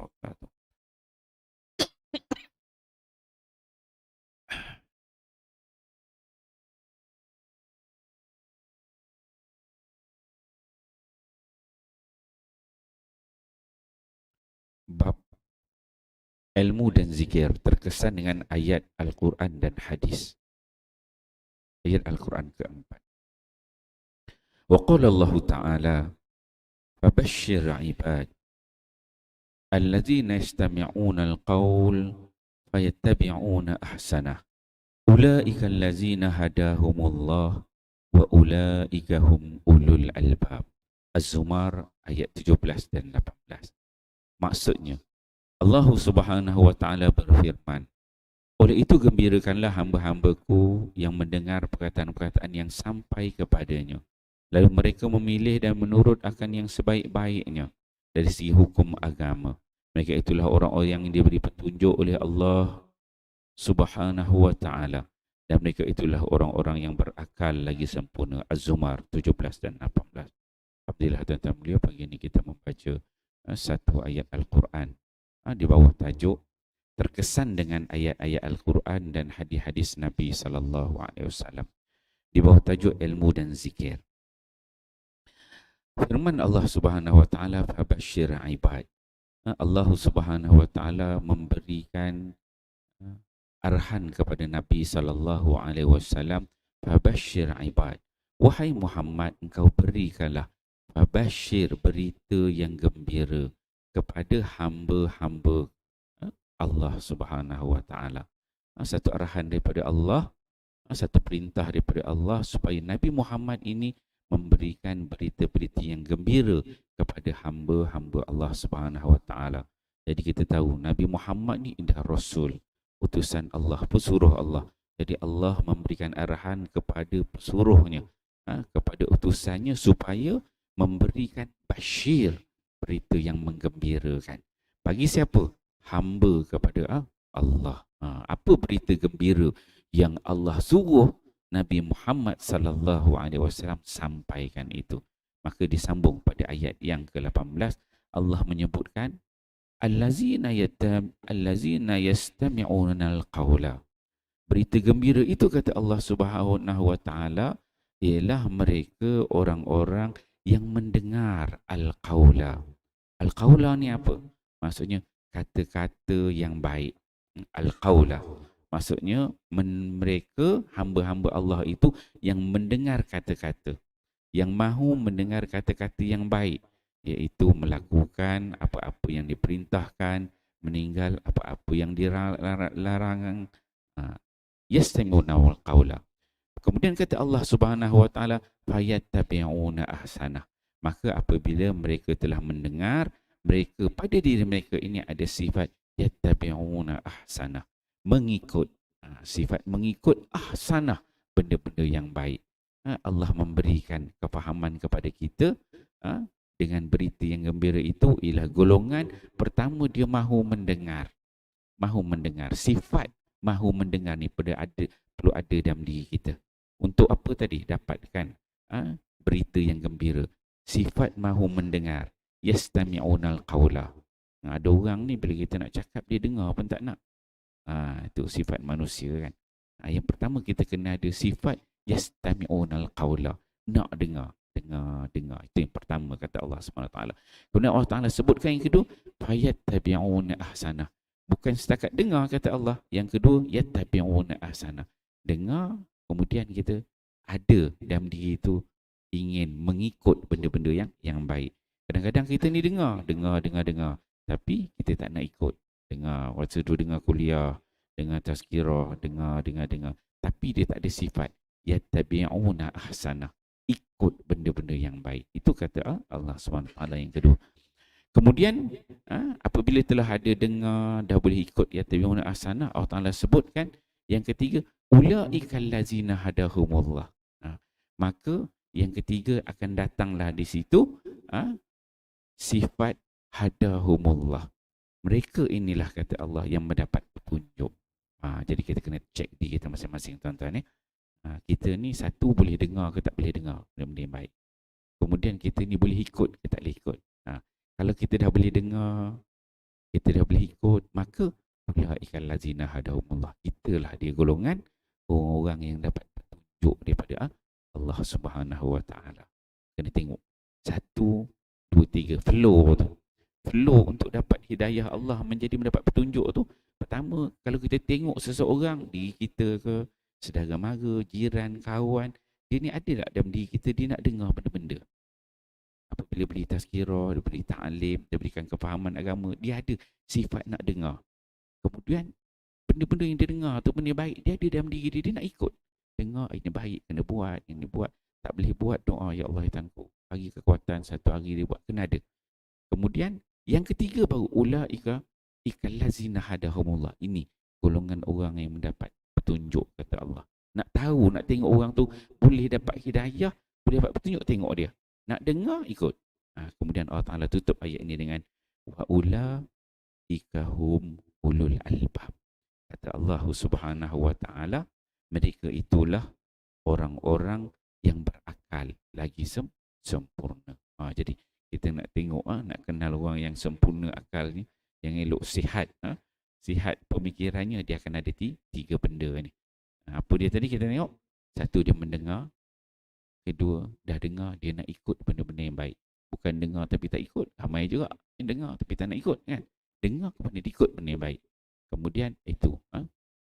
wabarakatuh. Bab ilmu dan zikir terkesan dengan ayat Al-Quran dan hadis. Ayat Al-Quran keempat. Wa qala Allah Ta'ala, fabashshir ibad alladzina yastami'una al-qawl fayattabi'una ahsanah. Ulaika allazina hadahumullah wa ulaika hum ulul albab. Az-Zumar ayat 17 dan 18. Maksudnya, Allah Subhanahu wa Ta'ala berfirman, oleh itu gembirakanlah hamba-hambaku yang mendengar perkataan-perkataan yang sampai kepadanya. Lalu mereka memilih dan menurut akan yang sebaik-baiknya dari segi hukum agama. Mereka itulah orang-orang yang diberi petunjuk oleh Allah Subhanahu wa Ta'ala. Dan mereka itulah orang-orang yang berakal lagi sempurna. Az-Zumar 17 dan 18. Alhamdulillah tuan-tuan beliau, pagi ini kita membaca satu ayat Al-Quran di bawah tajuk terkesan dengan ayat-ayat Al-Quran dan hadis-hadis Nabi sallallahu alaihi wasallam di bawah tajuk ilmu dan zikir. Firman Allah Subhanahu wa taala, fabashshir ibad. Allah Subhanahu wa taala memberikan arahan kepada Nabi sallallahu alaihi wasallam, fabashshir ibad. Wahai Muhammad, engkau berikanlah fabashshir, berita yang gembira kepada hamba-hamba Allah Subhanahu wa Ta'ala. Satu arahan daripada Allah, satu perintah daripada Allah supaya Nabi Muhammad ini memberikan berita-berita yang gembira kepada hamba-hamba Allah Subhanahu wa Ta'ala. Jadi kita tahu Nabi Muhammad ni adalah Rasul, utusan Allah, pesuruh Allah. Jadi Allah memberikan arahan kepada pesuruhnya, kepada utusannya supaya memberikan basyir, berita yang menggembirakan. Bagi siapa? Hamba kepada Allah. Apa berita gembira yang Allah suruh Nabi Muhammad sallallahu alaihi wasallam sampaikan itu? Maka disambung pada ayat yang ke-18, Allah menyebutkan allazina yastami'una al-qawla. Berita gembira itu, kata Allah Subhanahu wa taala, ialah mereka orang-orang yang mendengar al-qawla. Al-qawla ni apa? Maksudnya kata-kata yang baik. Al-qawla maksudnya mereka hamba-hamba Allah itu yang mendengar kata-kata, yang mahu mendengar kata-kata yang baik, iaitu melakukan apa-apa yang diperintahkan, meninggal apa-apa yang dilarang. Yastami'una al-qawla. Kemudian kata Allah Subhanahu wa taala, fayattabi'una ahsanah. Maka apabila mereka telah mendengar, mereka pada diri mereka ini ada sifat yattabi'una ahsanah, mengikut, sifat mengikut ahsanah, benda-benda yang baik. Allah memberikan kefahaman kepada kita dengan berita yang gembira itu ialah golongan pertama, dia mahu mendengar. Mahu mendengar, sifat mahu mendengar ni perlu ada dalam diri kita. Untuk apa tadi? Dapatkan berita yang gembira. Sifat mahu mendengar. Yastami'unal qawla. Ada orang ni bila kita nak cakap, dia dengar pun tak nak. Itu sifat manusia kan. Yang pertama kita kena ada sifat yastami'unal qawla. Nak dengar. Dengar. Itu yang pertama kata Allah SWT. Kemudian Allah Ta'ala sebutkan yang kedua, fayattabi'una ahsanah. Bukan setakat dengar kata Allah. Yang kedua, yattabi'una ahsanah. Dengar, kemudian kita ada dalam diri itu ingin mengikut benda-benda yang baik. Kadang-kadang kita ni dengar. Tapi kita tak nak ikut. Dengar, waktu tu dengar kuliah, dengar tazkirah, dengar. Tapi dia tak ada sifat yattabi'una ahsanah. Ikut benda-benda yang baik. Itu kata Allah SWT yang kedua. Kemudian apabila telah ada dengar, dah boleh ikut yattabi'una ahsanah, Allah Ta'ala sebutkan yang ketiga, ulaikal ladzina hadahumullah. Maka yang ketiga akan datanglah di situ sifat hadahumullah. Mereka inilah kata Allah yang mendapat petunjuk. Jadi kita kena cek diri kita masing-masing tuan-tuan. Kita ni satu boleh dengar ke tak boleh dengar benda-benda yang baik. Kemudian kita ni boleh ikut ke tak boleh ikut. Kalau kita dah boleh dengar, kita dah boleh ikut, maka ulaikal ladzina hadahumullah, italah dia golongan orang-orang yang dapat petunjuk daripada Allah Subhanahu wa taala. Kena tengok satu, dua, tiga, flow tu. Flow untuk dapat hidayah Allah menjadi mendapat petunjuk tu, pertama, kalau kita tengok seseorang, diri kita ke, saudara mara, jiran, kawan, dia ni ada tak dalam diri kita, dia nak dengar benda-benda. Apabila beri tazkirah, dia beri ta'lim, dia berikan kefahaman agama, dia ada sifat nak dengar. Kemudian, benda-benda yang dia dengar tu, benda baik, dia ada dalam diri dia, dia nak ikut. Dengar, ini baik, kena buat, ini buat. Tak boleh buat, doa, ya Allah, tanku. Bagi kekuatan, satu hari dia buat, kena ada. Kemudian, yang ketiga baru, ulaika ikallazina hadahumullah. Ini golongan orang yang mendapat petunjuk, kata Allah. Nak tahu, nak tengok orang tu boleh dapat hidayah, boleh dapat petunjuk, tengok dia. Nak dengar, ikut. Kemudian Allah Ta'ala tutup ayat ini dengan wa ulaika hum ulul albab. Kata Allah Subhanahu wa Ta'ala, mereka itulah orang-orang yang berakal lagi sempurna. Jadi kita nak tengok, nak kenal orang yang sempurna akalnya, yang elok sihat, sihat pemikirannya, dia akan ada tiga benda ni. Apa dia tadi kita tengok? Satu, dia mendengar. Kedua, dah dengar, dia nak ikut benda-benda yang baik. Bukan dengar tapi tak ikut. Ramai juga yang dengar tapi tak nak ikut, kan? Dengar kemudian ikut benda yang baik. Kemudian itu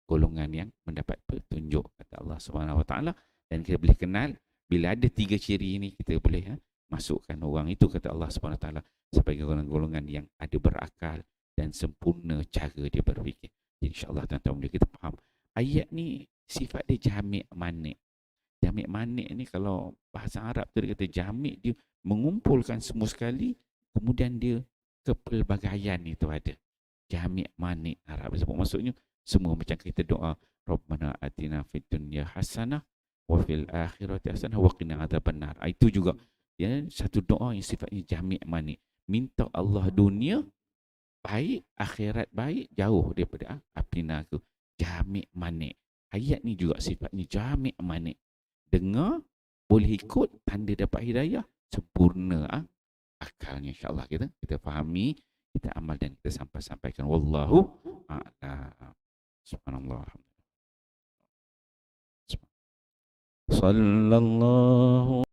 golongan yang mendapat petunjuk, kata Allah Subhanahu Wa Taala. Dan kita boleh kenal, bila ada tiga ciri ini, kita boleh masukkan orang itu, kata Allah Subhanahu Wa Taala, sebagai golongan yang ada berakal dan sempurna cara dia berfikir. Jadi insya-Allah tuan-tuan boleh kita faham. Ayat ni sifat dia jami' manik. Jami' manik ni kalau bahasa Arab tu dia kata jami', dia mengumpulkan semua sekali, kemudian dia kepelbagaian itu ada. Jami' manik Arab sebut, maksudnya semua macam kita doa Rabbana atina fid dunya hasanah wa fil akhirati hasanah wa qina adzabannar. Itu juga ya, satu doa yang sifatnya jami' manik. Minta Allah dunia baik, akhirat baik, jauh daripada api neraka. Jami' manik. Ayat ni juga sifatnya jami' manik. Dengar, boleh ikut, tanda dapat hidayah, sempurna akalnya. InsyaAllah kita fahami, kita amal dan kita sampaikan. Wallahu a'lam. Subhanallah. Sallallahu